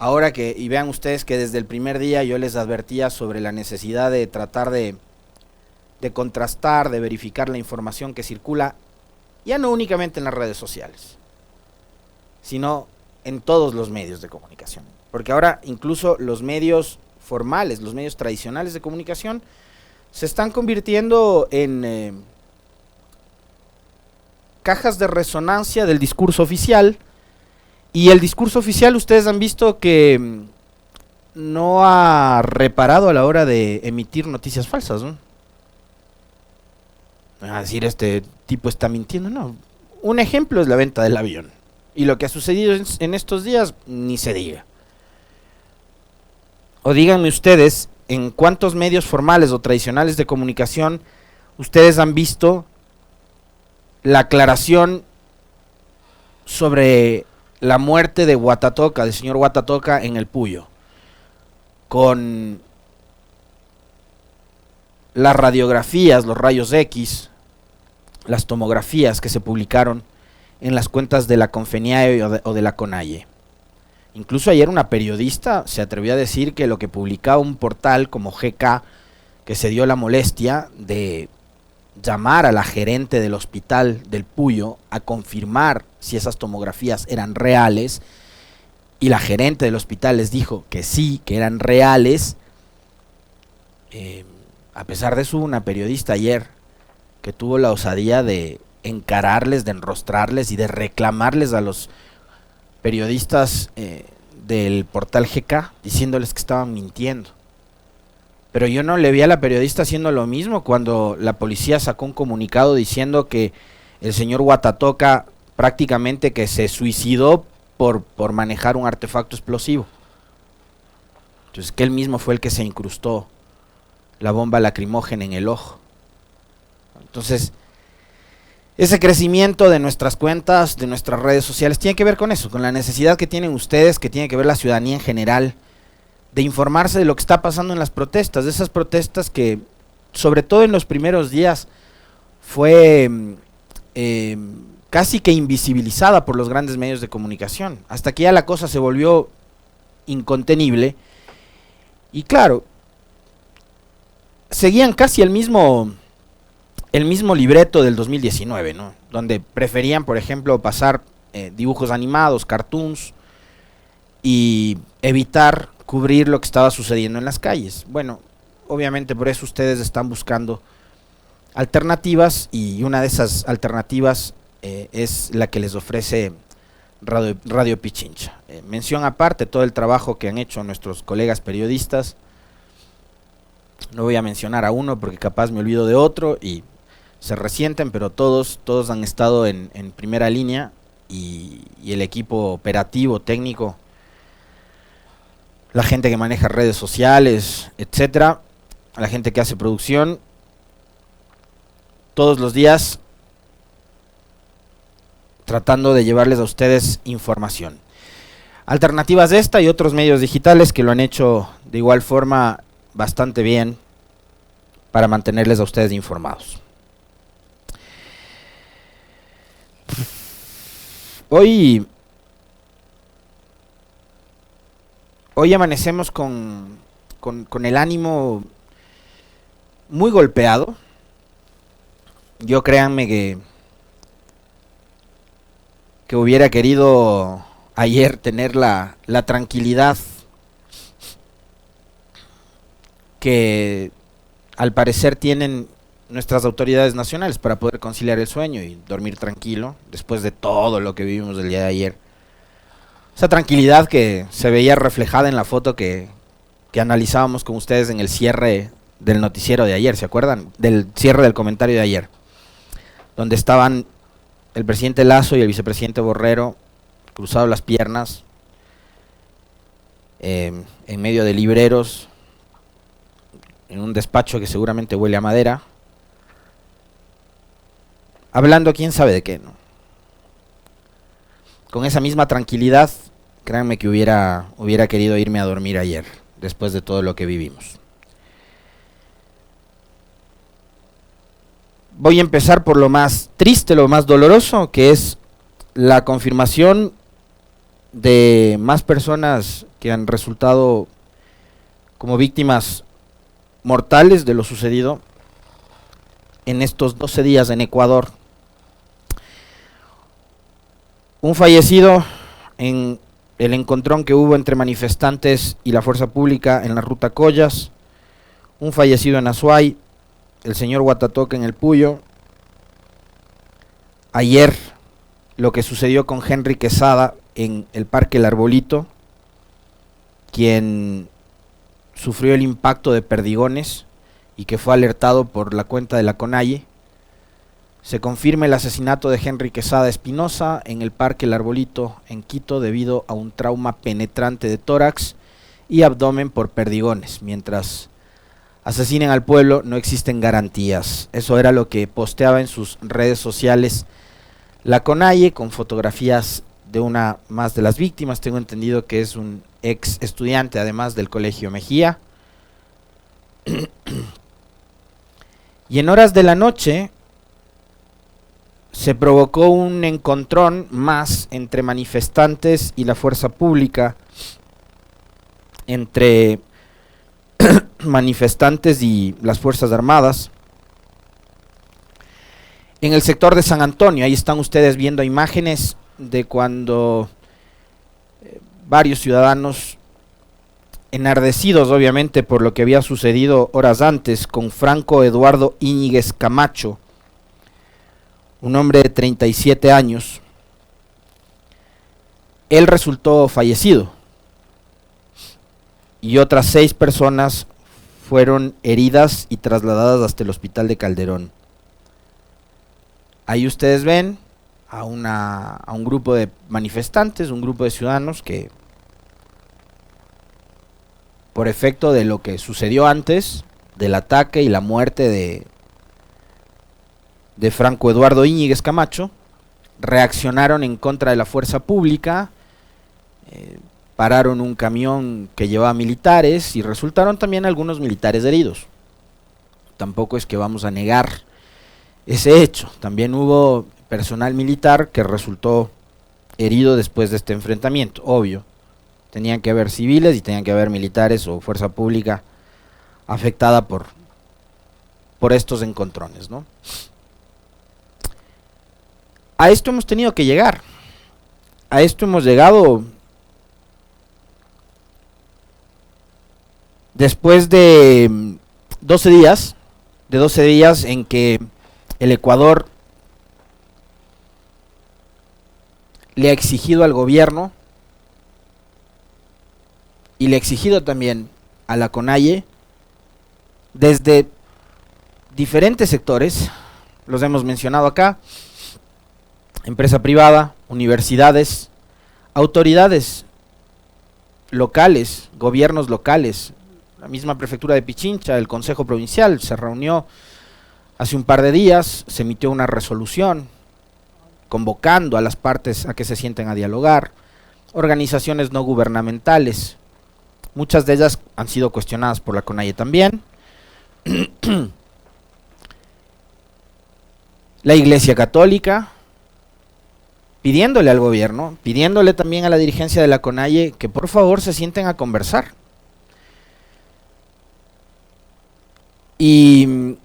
ahora que, y vean ustedes que desde el primer día yo les advertía sobre la necesidad de tratar de contrastar, de verificar la información que circula, ya no únicamente en las redes sociales, sino en todos los medios de comunicación. Porque ahora incluso los medios formales, los medios tradicionales de comunicación, se están convirtiendo en cajas de resonancia del discurso oficial. Y el discurso oficial, ustedes han visto que no ha reparado a la hora de emitir noticias falsas, ¿no? A decir, este tipo está mintiendo, no. Un ejemplo es la venta del avión. Y lo que ha sucedido en estos días, ni se diga. O díganme ustedes, en cuántos medios formales o tradicionales de comunicación ustedes han visto la aclaración sobre la muerte de Huatatoca, del señor Huatatoca en el Puyo, con las radiografías, los rayos X, las tomografías que se publicaron en las cuentas de la Confeniae o de la CONAIE. Incluso ayer una periodista se atrevió a decir que lo que publicaba un portal como GK, que se dio la molestia de llamar a la gerente del hospital del Puyo a confirmar si esas tomografías eran reales, y la gerente del hospital les dijo que sí, que eran reales. A pesar de eso, una periodista ayer que tuvo la osadía de encararles, de enrostrarles y de reclamarles a los periodistas del portal GK, diciéndoles que estaban mintiendo. Pero yo no le vi a la periodista haciendo lo mismo cuando la policía sacó un comunicado diciendo que el señor Huatatoca prácticamente que se suicidó por manejar un artefacto explosivo. Entonces que él mismo fue el que se incrustó la bomba lacrimógena en el ojo. Entonces, ese crecimiento de nuestras cuentas, de nuestras redes sociales, tiene que ver con eso, con la necesidad que tienen ustedes, que tiene que ver la ciudadanía en general, de informarse de lo que está pasando en las protestas, de esas protestas que, sobre todo en los primeros días, fue casi que invisibilizada por los grandes medios de comunicación, hasta que ya la cosa se volvió incontenible, y claro, seguían casi el mismo libreto del 2019, ¿no? Donde preferían, por ejemplo, pasar dibujos animados, cartoons, y evitar cubrir lo que estaba sucediendo en las calles. Bueno, obviamente por eso ustedes están buscando alternativas, y una de esas alternativas es la que les ofrece Radio Pichincha. Mención aparte todo el trabajo que han hecho nuestros colegas periodistas. No voy a mencionar a uno porque capaz me olvido de otro y se resienten, pero todos han estado en primera línea, y el equipo operativo, técnico, la gente que maneja redes sociales, etcétera, la gente que hace producción, todos los días tratando de llevarles a ustedes información. Alternativas de esta y otros medios digitales que lo han hecho de igual forma bastante bien para mantenerles a ustedes informados. Hoy amanecemos con el ánimo muy golpeado. Yo créanme que hubiera querido ayer tener la tranquilidad que al parecer tienen nuestras autoridades nacionales para poder conciliar el sueño y dormir tranquilo después de todo lo que vivimos el día de ayer. Esa tranquilidad que se veía reflejada en la foto que analizábamos con ustedes en el cierre del noticiero de ayer, ¿se acuerdan? Del cierre del comentario de ayer, donde estaban el presidente Lasso y el vicepresidente Borrero cruzados las piernas, en medio de libreros, en un despacho que seguramente huele a madera, hablando quién sabe de qué, ¿no? Con esa misma tranquilidad, créanme que hubiera querido irme a dormir ayer, después de todo lo que vivimos. Voy a empezar por lo más triste, lo más doloroso, que es la confirmación de más personas que han resultado como víctimas mortales de lo sucedido en estos 12 días en Ecuador. Un fallecido en el encontrón que hubo entre manifestantes y la fuerza pública en la ruta Collas, un fallecido en Azuay, el señor Guatatoca en el Puyo. Ayer lo que sucedió con Henry Quesada en el Parque El Arbolito, quien sufrió el impacto de perdigones y que fue alertado por la cuenta de la CONAIE. Se confirma el asesinato de Henry Quesada Espinosa en el Parque El Arbolito en Quito debido a un trauma penetrante de tórax y abdomen por perdigones. Mientras asesinen al pueblo no existen garantías. Eso era lo que posteaba en sus redes sociales la CONAIE, con fotografías de una más de las víctimas. Tengo entendido que es un ex estudiante además del Colegio Mejía. Y en horas de la noche se provocó un encontrón más entre manifestantes y la fuerza pública, entre manifestantes y las fuerzas armadas, en el sector de San Antonio. Ahí están ustedes viendo imágenes de cuando varios ciudadanos, enardecidos obviamente por lo que había sucedido horas antes con Franco Eduardo Íñiguez Camacho, un hombre de 37 años, él resultó fallecido y otras 6 personas fueron heridas y trasladadas hasta el hospital de Calderón. Ahí ustedes ven a un grupo de manifestantes, un grupo de ciudadanos que, por efecto de lo que sucedió antes, del ataque y la muerte de Franco Eduardo Íñiguez Camacho, reaccionaron en contra de la fuerza pública, pararon un camión que llevaba militares y resultaron también algunos militares heridos. Tampoco es que vamos a negar ese hecho. También hubo personal militar que resultó herido después de este enfrentamiento, obvio. Tenían que haber civiles y tenían que haber militares o fuerza pública afectada por estos encontrones, ¿no? A esto hemos tenido que llegar. A esto hemos llegado después de 12 días en que el Ecuador le ha exigido al gobierno y le ha exigido también a la CONAIE desde diferentes sectores, los hemos mencionado acá: empresa privada, universidades, autoridades locales, gobiernos locales, la misma prefectura de Pichincha, el Consejo Provincial se reunió hace un par de días, se emitió una resolución convocando a las partes a que se sienten a dialogar, organizaciones no gubernamentales, muchas de ellas han sido cuestionadas por la CONAIE también, la Iglesia Católica, pidiéndole al gobierno, pidiéndole también a la dirigencia de la CONAIE que por favor se sienten a conversar. Y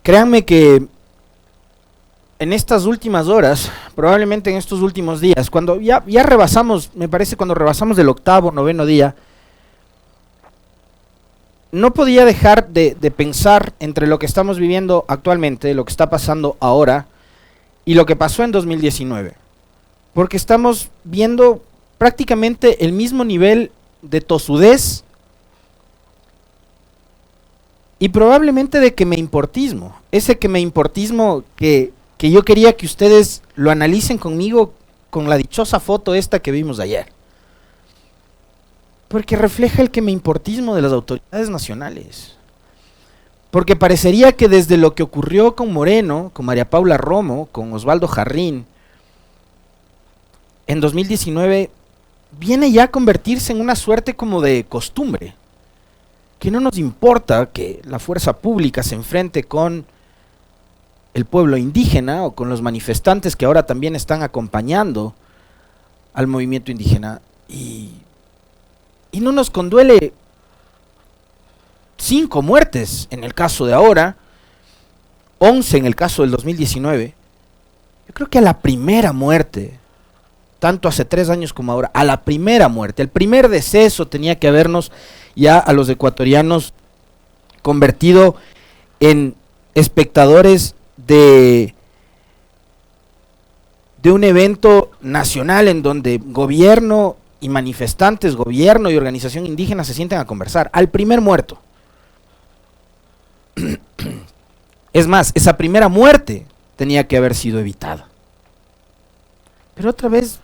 créanme que en estas últimas horas, probablemente en estos últimos días, cuando ya rebasamos, me parece cuando rebasamos el 8º, 9º día, no podía dejar de pensar entre lo que estamos viviendo actualmente, lo que está pasando ahora y lo que pasó en 2019. Porque estamos viendo prácticamente el mismo nivel de tosudez y probablemente de quemeimportismo. Ese quemeimportismo que yo quería que ustedes lo analicen conmigo con la dichosa foto esta que vimos ayer. Porque refleja el quemeimportismo de las autoridades nacionales. Porque parecería que desde lo que ocurrió con Moreno, con María Paula Romo, con Osvaldo Jarrín, en 2019, viene ya a convertirse en una suerte como de costumbre. Que no nos importa que la fuerza pública se enfrente con el pueblo indígena o con los manifestantes que ahora también están acompañando al movimiento indígena y no nos conduele 5 muertes en el caso de ahora, 11 en el caso del 2019. Yo creo que a la primera muerte, tanto hace 3 años como ahora, a la primera muerte, el primer deceso tenía que habernos ya a los ecuatorianos convertido en espectadores de un evento nacional en donde gobierno y manifestantes, gobierno y organización indígena se sienten a conversar. Al primer muerto. Es más, esa primera muerte tenía que haber sido evitada. Pero otra vez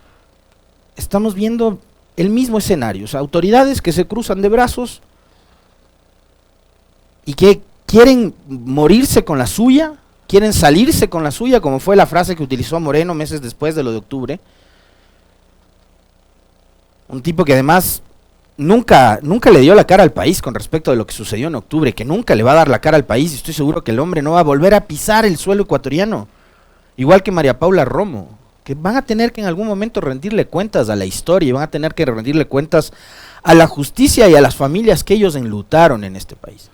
estamos viendo el mismo escenario, o sea, autoridades que se cruzan de brazos y que quieren morirse con la suya, quieren salirse con la suya, como fue la frase que utilizó Moreno meses después de lo de octubre. Un tipo que además nunca le dio la cara al país con respecto de lo que sucedió en octubre, que nunca le va a dar la cara al país, y estoy seguro que el hombre no va a volver a pisar el suelo ecuatoriano, igual que María Paula Romo, que van a tener que en algún momento rendirle cuentas a la historia, y van a tener que rendirle cuentas a la justicia y a las familias que ellos enlutaron en este país.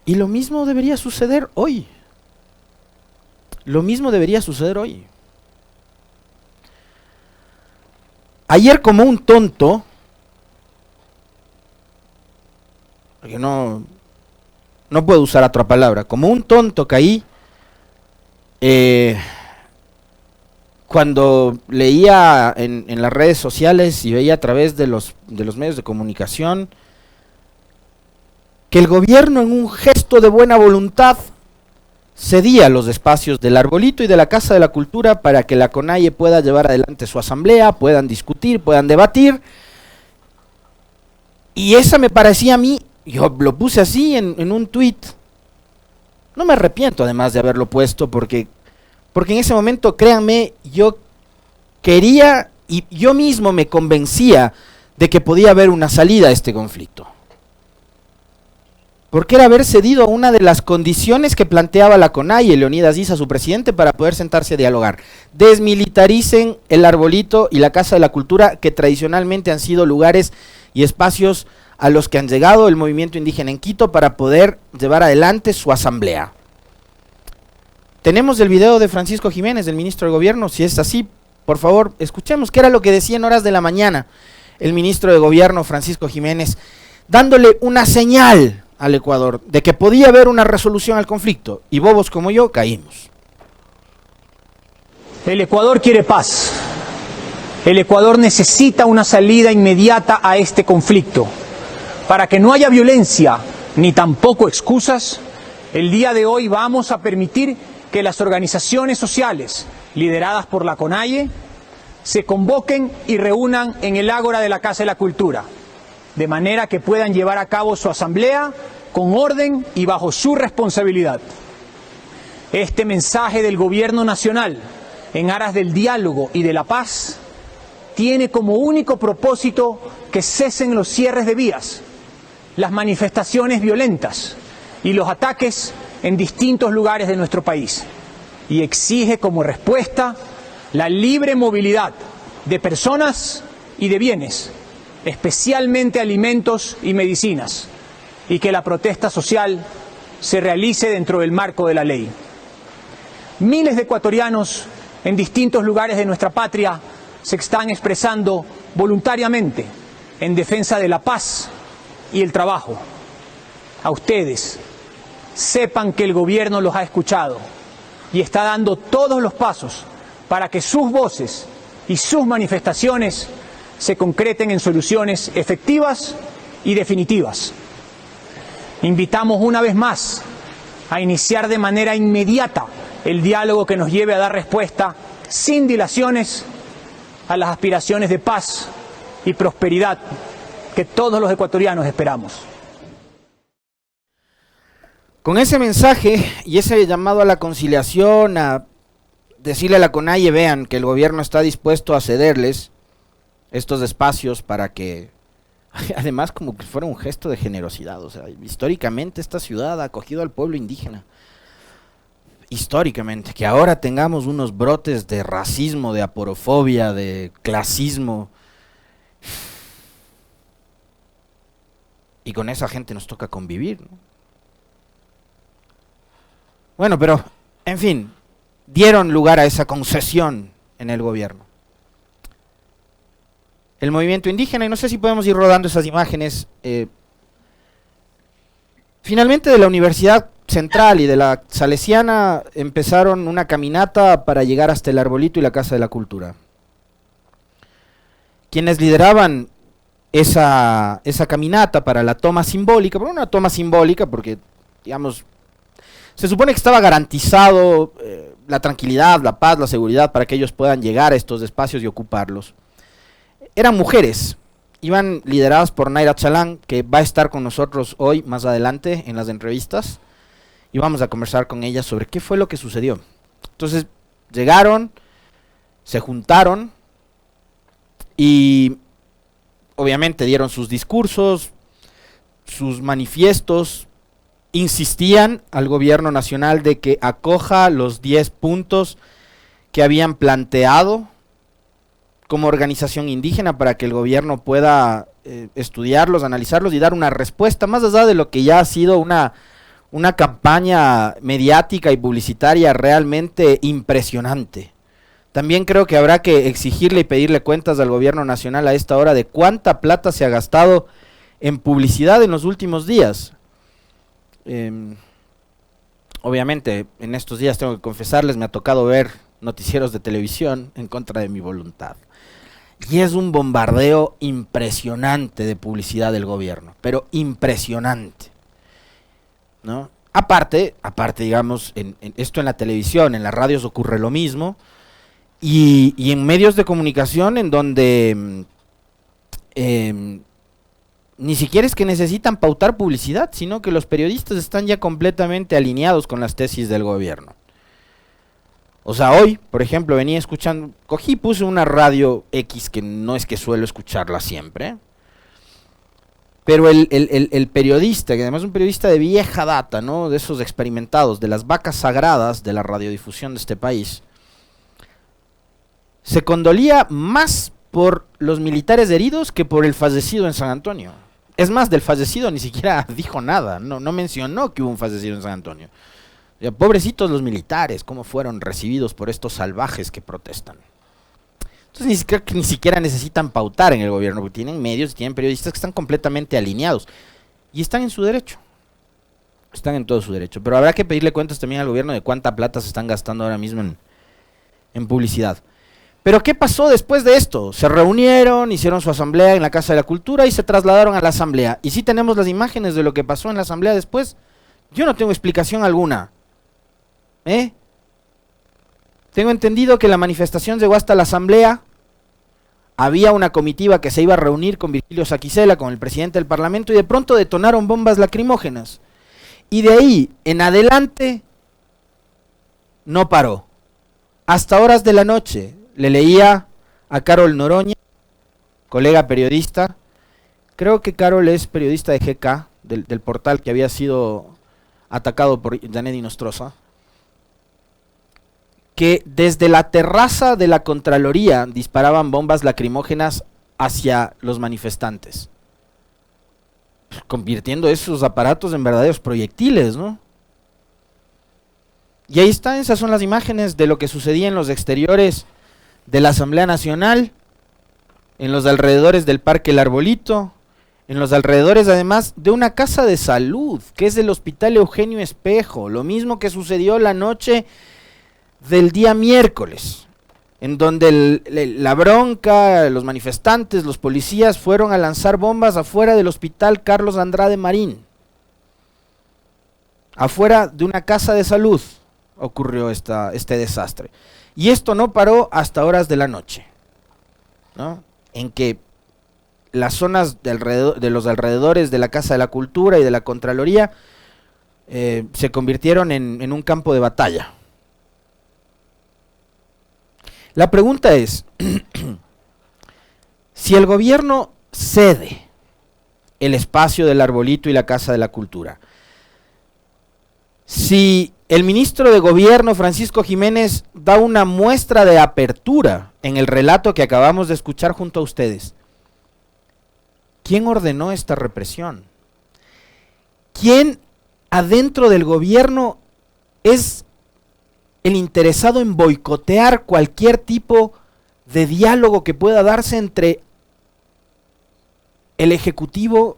Y lo mismo debería suceder hoy. Lo mismo debería suceder hoy. Ayer, como un tonto, porque no puedo usar otra palabra, como un tonto caí cuando leía en las redes sociales y veía a través de los medios de comunicación que el gobierno, en un gesto de buena voluntad, cedía los espacios del Arbolito y de la Casa de la Cultura para que la CONAIE pueda llevar adelante su asamblea, puedan discutir, puedan debatir. Y esa me parecía a mí, yo lo puse así en un tuit. No me arrepiento además de haberlo puesto porque en ese momento, créanme, yo quería y yo mismo me convencía de que podía haber una salida a este conflicto. Porque era haber cedido a una de las condiciones que planteaba la CONAIE, Leonidas Issa, su presidente, para poder sentarse a dialogar. Desmilitaricen el Arbolito y la Casa de la Cultura, que tradicionalmente han sido lugares y espacios a los que han llegado el movimiento indígena en Quito para poder llevar adelante su asamblea. Tenemos el video de Francisco Jiménez, del ministro de Gobierno. Si es así, por favor, escuchemos qué era lo que decía en horas de la mañana el ministro de Gobierno, Francisco Jiménez, dándole una señal al Ecuador de que podía haber una resolución al conflicto, y bobos como yo caímos. El Ecuador quiere paz. El Ecuador necesita una salida inmediata a este conflicto. Para que no haya violencia ni tampoco excusas, el día de hoy vamos a permitir que las organizaciones sociales lideradas por la CONAIE se convoquen y reúnan en el Ágora de la Casa de la Cultura, de manera que puedan llevar a cabo su asamblea con orden y bajo su responsabilidad. Este mensaje del Gobierno Nacional, en aras del diálogo y de la paz, tiene como único propósito que cesen los cierres de vías, las manifestaciones violentas y los ataques en distintos lugares de nuestro país, y exige como respuesta la libre movilidad de personas y de bienes, especialmente alimentos y medicinas, y que la protesta social se realice dentro del marco de la ley. Miles de ecuatorianos en distintos lugares de nuestra patria se están expresando voluntariamente en defensa de la paz y el trabajo. A ustedes, sepan que el gobierno los ha escuchado y está dando todos los pasos para que sus voces y sus manifestaciones se concreten en soluciones efectivas y definitivas. Invitamos una vez más a iniciar de manera inmediata el diálogo que nos lleve a dar respuesta sin dilaciones a las aspiraciones de paz y prosperidad que todos los ecuatorianos esperamos. Con ese mensaje y ese llamado a la conciliación, a decirle a la CONAIE, vean que el gobierno está dispuesto a cederles estos espacios para que, además como que fuera un gesto de generosidad, o sea, históricamente esta ciudad ha acogido al pueblo indígena. históricamente, que ahora tengamos unos brotes de racismo, de aporofobia, de clasismo, y con esa gente nos toca convivir, ¿no? Bueno, pero, en fin, dieron lugar a esa concesión en el gobierno. El movimiento indígena, y no sé si podemos ir rodando esas imágenes, finalmente de la Universidad Central y de la Salesiana empezaron una caminata para llegar hasta el Arbolito y la Casa de la Cultura. Quienes lideraban esa caminata para la toma simbólica, pero una toma simbólica porque, digamos, se supone que estaba garantizado la tranquilidad, la paz, la seguridad para que ellos puedan llegar a estos espacios y ocuparlos. Eran mujeres, iban lideradas por Naira Chalán, que va a estar con nosotros hoy, más adelante, en las entrevistas, y vamos a conversar con ella sobre qué fue lo que sucedió. Entonces, llegaron, se juntaron, y obviamente dieron sus discursos, sus manifiestos, insistían al gobierno nacional de que acoja los 10 puntos que habían planteado como organización indígena para que el gobierno pueda estudiarlos, analizarlos y dar una respuesta, más allá de lo que ya ha sido una campaña mediática y publicitaria realmente impresionante. También creo que habrá que exigirle y pedirle cuentas al gobierno nacional a esta hora de cuánta plata se ha gastado en publicidad en los últimos días. Obviamente, en estos días tengo que confesarles, me ha tocado ver noticieros de televisión en contra de mi voluntad. Y es un bombardeo impresionante de publicidad del gobierno, pero impresionante, ¿no? Aparte, digamos, esto en la televisión, en las radios ocurre lo mismo, y en medios de comunicación en donde ni siquiera es que necesitan pautar publicidad, sino que los periodistas están ya completamente alineados con las tesis del gobierno. O sea, hoy, por ejemplo, venía escuchando, puse una radio X que no es que suelo escucharla siempre, pero el periodista, que además es un periodista de vieja data, ¿no? De esos experimentados, de las vacas sagradas de la radiodifusión de este país, se condolía más por los militares heridos que por el fallecido en San Antonio. Es más, del fallecido ni siquiera dijo nada, no mencionó que hubo un fallecido en San Antonio. Ya, pobrecitos los militares, cómo fueron recibidos por estos salvajes que protestan. Entonces ni siquiera necesitan pautar en el gobierno, porque tienen medios y tienen periodistas que están completamente alineados. Y están en su derecho. Están en todo su derecho. Pero habrá que pedirle cuentas también al gobierno de cuánta plata se están gastando ahora mismo en publicidad. Pero ¿qué pasó después de esto? Se reunieron, hicieron su asamblea en la Casa de la Cultura y se trasladaron a la asamblea. Y sí tenemos las imágenes de lo que pasó en la asamblea después. Yo no tengo explicación alguna. Tengo entendido que la manifestación llegó hasta la asamblea. Había una comitiva que se iba a reunir con Virgilio Saquicela, con el presidente del Parlamento, y de pronto detonaron bombas lacrimógenas. Y de ahí en adelante no paró. Hasta horas de la noche le leía a Carol Noroña, colega periodista. Creo que Carol es periodista de GK, del portal que había sido atacado por Janet Inostroza, que desde la terraza de la Contraloría disparaban bombas lacrimógenas hacia los manifestantes, convirtiendo esos aparatos en verdaderos proyectiles, ¿no? Y ahí están, esas son las imágenes de lo que sucedía en los exteriores de la Asamblea Nacional, en los alrededores del Parque El Arbolito, en los alrededores además de una casa de salud, que es el Hospital Eugenio Espejo, lo mismo que sucedió la noche del día miércoles, en donde la bronca, los manifestantes, los policías fueron a lanzar bombas afuera del Hospital Carlos Andrade Marín. Afuera de una casa de salud ocurrió este desastre. Y esto no paró hasta horas de la noche, ¿no? En que las zonas de los alrededores de la Casa de la Cultura y de la Contraloría se convirtieron en un campo de batalla. La pregunta es, si el gobierno cede el espacio del Arbolito y la Casa de la Cultura, si el ministro de Gobierno, Francisco Jiménez, da una muestra de apertura en el relato que acabamos de escuchar junto a ustedes. ¿Quién ordenó esta represión? ¿Quién adentro del gobierno es el interesado en boicotear cualquier tipo de diálogo que pueda darse entre el Ejecutivo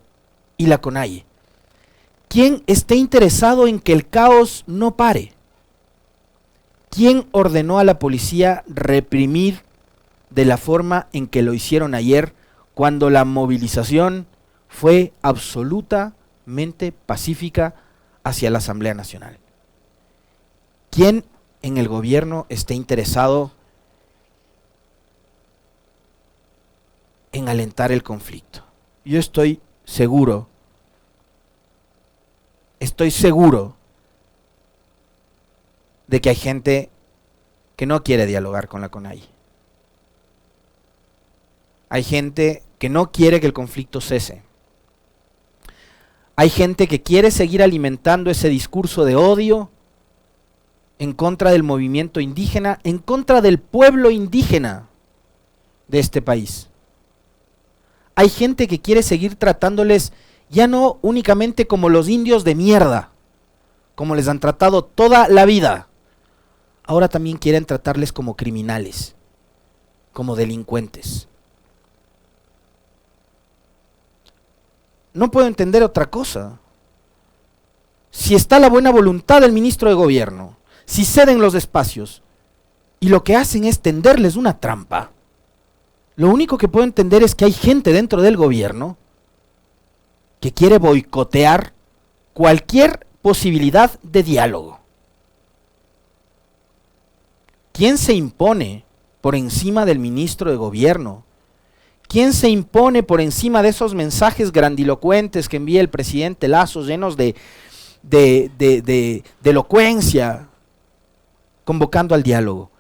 y la CONAIE? ¿Quién esté interesado en que el caos no pare? ¿Quién ordenó a la policía reprimir de la forma en que lo hicieron ayer, cuando la movilización fue absolutamente pacífica hacia la Asamblea Nacional? ¿Quién en el gobierno esté interesado en alentar el conflicto? Yo estoy seguro de que hay gente que no quiere dialogar con la CONAIE. Hay gente que no quiere que el conflicto cese. Hay gente que quiere seguir alimentando ese discurso de odio en contra del movimiento indígena, en contra del pueblo indígena de este país. Hay gente que quiere seguir tratándoles ya no únicamente como los indios de mierda, como les han tratado toda la vida. Ahora también quieren tratarles como criminales, como delincuentes. No puedo entender otra cosa. Si está la buena voluntad del ministro de Gobierno, si ceden los espacios y lo que hacen es tenderles una trampa, lo único que puedo entender es que hay gente dentro del gobierno que quiere boicotear cualquier posibilidad de diálogo. ¿Quién se impone por encima del ministro de Gobierno? ¿Quién se impone por encima de esos mensajes grandilocuentes que envía el presidente Lasso, llenos de elocuencia, convocando al diálogo?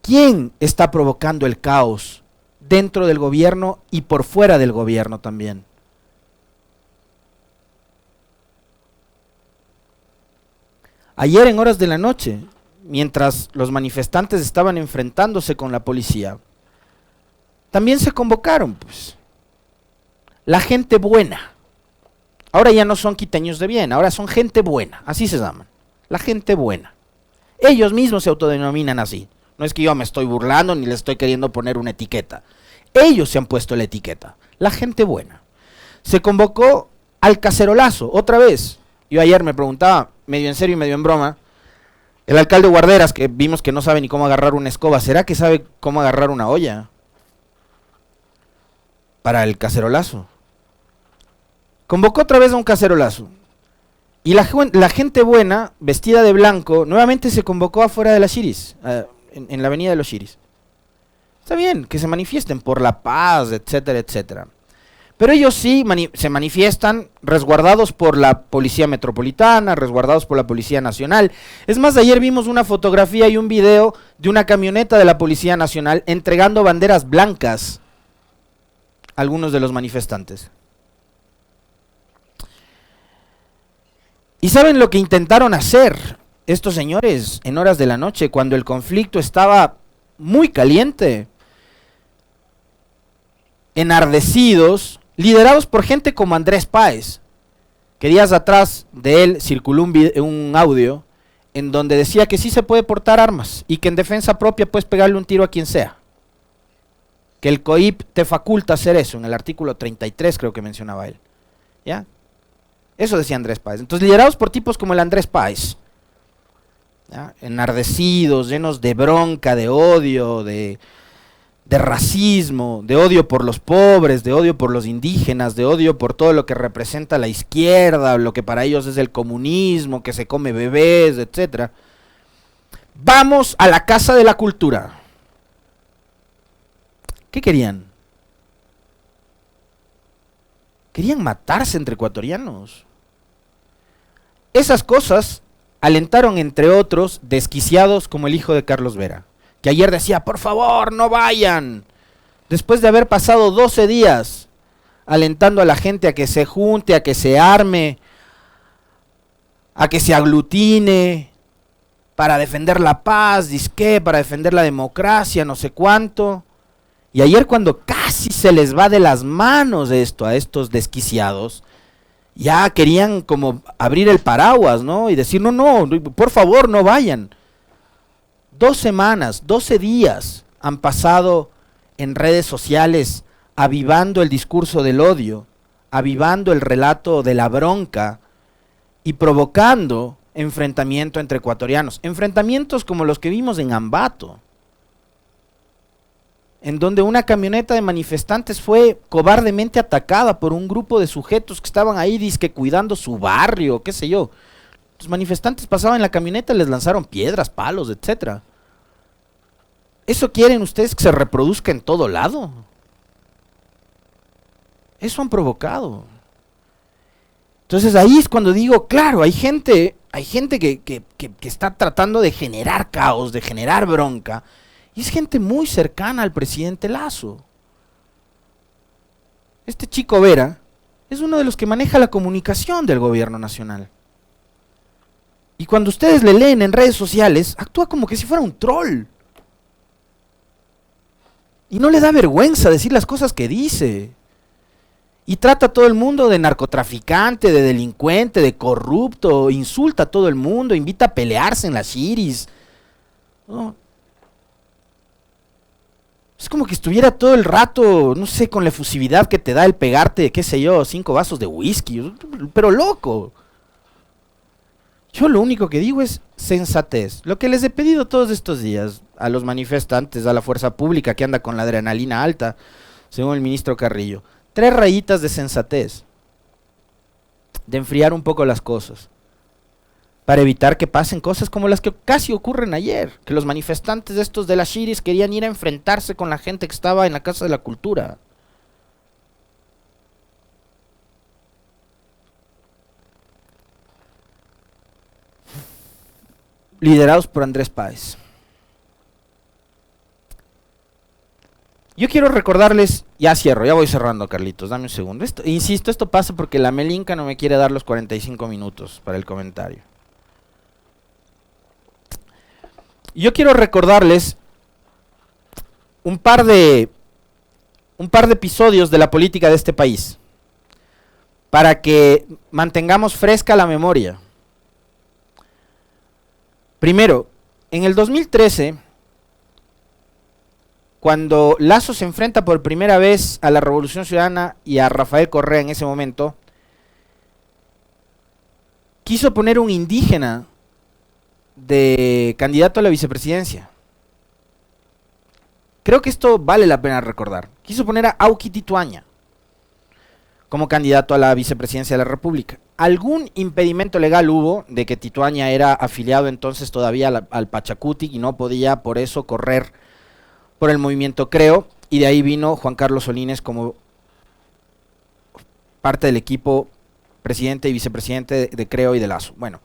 ¿Quién está provocando el caos dentro del gobierno y por fuera del gobierno también? Ayer en horas de la noche, mientras los manifestantes estaban enfrentándose con la policía, también se convocaron, pues, la gente buena. Ahora ya no son quiteños de bien, ahora son gente buena, así se llaman, la gente buena. Ellos mismos se autodenominan así. No es que yo me estoy burlando ni les estoy queriendo poner una etiqueta. Ellos se han puesto la etiqueta, la gente buena. Se convocó al cacerolazo, otra vez. Yo ayer me preguntaba, medio en serio y medio en broma, el alcalde Guarderas, que vimos que no sabe ni cómo agarrar una escoba, ¿será que sabe cómo agarrar una olla para el cacerolazo? Convocó otra vez a un cacerolazo. Y la gente buena, vestida de blanco, nuevamente se convocó afuera de la Chiris, en la avenida de los Chiris. Está bien, que se manifiesten por la paz, etcétera, etcétera. Pero ellos sí se manifiestan resguardados por la Policía Metropolitana, resguardados por la Policía Nacional. Es más, ayer vimos una fotografía y un video de una camioneta de la Policía Nacional entregando banderas blancas a algunos de los manifestantes. ¿Y saben lo que intentaron hacer estos señores en horas de la noche, cuando el conflicto estaba muy caliente? Enardecidos, liderados por gente como Andrés Páez, que días atrás de él circuló un audio en donde decía que sí se puede portar armas y que en defensa propia puedes pegarle un tiro a quien sea. Que el COIP te faculta hacer eso, en el artículo 33 creo que mencionaba él. ¿Ya? Eso decía Andrés Páez. Entonces, liderados por tipos como el Andrés Páez, ¿ya? Enardecidos, llenos de bronca, de odio, de racismo, de odio por los pobres, de odio por los indígenas, de odio por todo lo que representa la izquierda, lo que para ellos es el comunismo, que se come bebés, etcétera. Vamos a la Casa de la Cultura. ¿Qué querían? Querían matarse entre ecuatorianos. Esas cosas alentaron, entre otros, desquiciados como el hijo de Carlos Vera, que ayer decía, por favor, no vayan. Después de haber pasado 12 días alentando a la gente a que se junte, a que se arme, a que se aglutine, para defender la paz, disque, para defender la democracia, no sé cuánto. Y ayer, cuando casi se les va de las manos esto a estos desquiciados, ya querían como abrir el paraguas, ¿no? Y decir, no, por favor, no vayan. 2 semanas, 12 días han pasado en redes sociales avivando el discurso del odio, avivando el relato de la bronca y provocando enfrentamiento entre ecuatorianos. Enfrentamientos como los que vimos en Ambato, en donde una camioneta de manifestantes fue cobardemente atacada por un grupo de sujetos que estaban ahí dizque cuidando su barrio, qué sé yo. Los manifestantes pasaban en la camioneta y les lanzaron piedras, palos, etcétera. ¿Eso quieren ustedes que se reproduzca en todo lado? Eso han provocado. Entonces ahí es cuando digo, claro, hay gente que está tratando de generar caos, de generar bronca, y es gente muy cercana al presidente Lasso. Este Chico Vera es uno de los que maneja la comunicación del gobierno nacional. Y cuando ustedes le leen en redes sociales, actúa como que si fuera un troll. Y no le da vergüenza decir las cosas que dice. Y trata a todo el mundo de narcotraficante, de delincuente, de corrupto, insulta a todo el mundo, invita a pelearse en las shiris. ¿No? Es como que estuviera todo el rato, no sé, con la efusividad que te da el pegarte, qué sé yo, 5 vasos de whisky, pero loco. Yo lo único que digo es sensatez. Lo que les he pedido todos estos días a los manifestantes, a la fuerza pública que anda con la adrenalina alta, según el ministro Carrillo, 3 rayitas de sensatez, de enfriar un poco las cosas, para evitar que pasen cosas como las que casi ocurren ayer, que los manifestantes estos de las shiris querían ir a enfrentarse con la gente que estaba en la Casa de la Cultura. Liderados por Andrés Páez. Yo quiero recordarles, ya cierro, ya voy cerrando, Carlitos, dame un segundo. Insisto, esto pasa porque la Melinka no me quiere dar los 45 minutos para el comentario. Yo quiero recordarles un par de episodios de la política de este país, para que mantengamos fresca la memoria. Primero, en el 2013, cuando Lasso se enfrenta por primera vez a la Revolución Ciudadana y a Rafael Correa en ese momento, quiso poner un indígena de candidato a la vicepresidencia. Creo que esto vale la pena recordar. Quiso poner a Auqui Tituaña como candidato a la vicepresidencia de la República. Algún impedimento legal hubo de que Tituaña era afiliado entonces todavía al Pachacuti y no podía por eso correr por el movimiento Creo, y de ahí vino Juan Carlos Solines como parte del equipo presidente y vicepresidente de Creo y de Lasso. Bueno,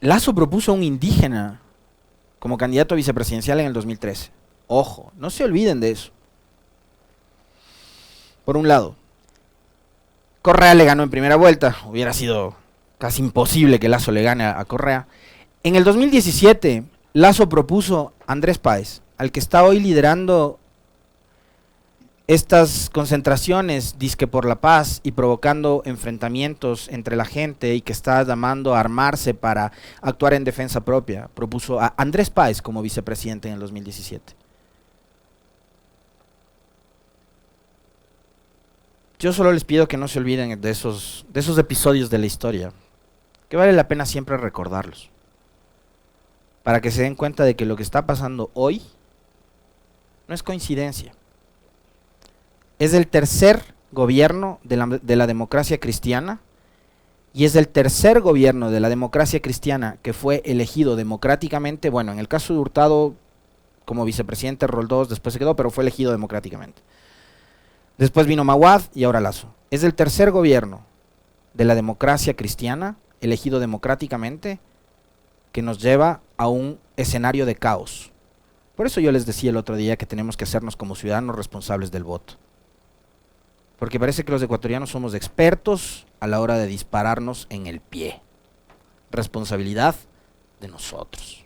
Lasso propuso a un indígena como candidato a vicepresidencial en el 2013. Ojo, no se olviden de eso. Por un lado, Correa le ganó en primera vuelta, hubiera sido casi imposible que Lasso le gane a Correa. En el 2017, Lasso propuso a Andrés Páez, al que está hoy liderando estas concentraciones disque por la paz y provocando enfrentamientos entre la gente y que está llamando a armarse para actuar en defensa propia. Propuso a Andrés Páez como vicepresidente en el 2017. Yo solo les pido que no se olviden de esos episodios de la historia, que vale la pena siempre recordarlos, para que se den cuenta de que lo que está pasando hoy no es coincidencia. Es el tercer gobierno de la democracia cristiana, y es el tercer gobierno de la democracia cristiana que fue elegido democráticamente. Bueno, en el caso de Hurtado como vicepresidente Roldós después se quedó, pero fue elegido democráticamente. Después vino Maguad y ahora Lasso. Es el tercer gobierno de la democracia cristiana elegido democráticamente que nos lleva a un escenario de caos. Por eso yo les decía el otro día que tenemos que hacernos como ciudadanos responsables del voto. Porque parece que los ecuatorianos somos expertos a la hora de dispararnos en el pie. responsabilidad de nosotros.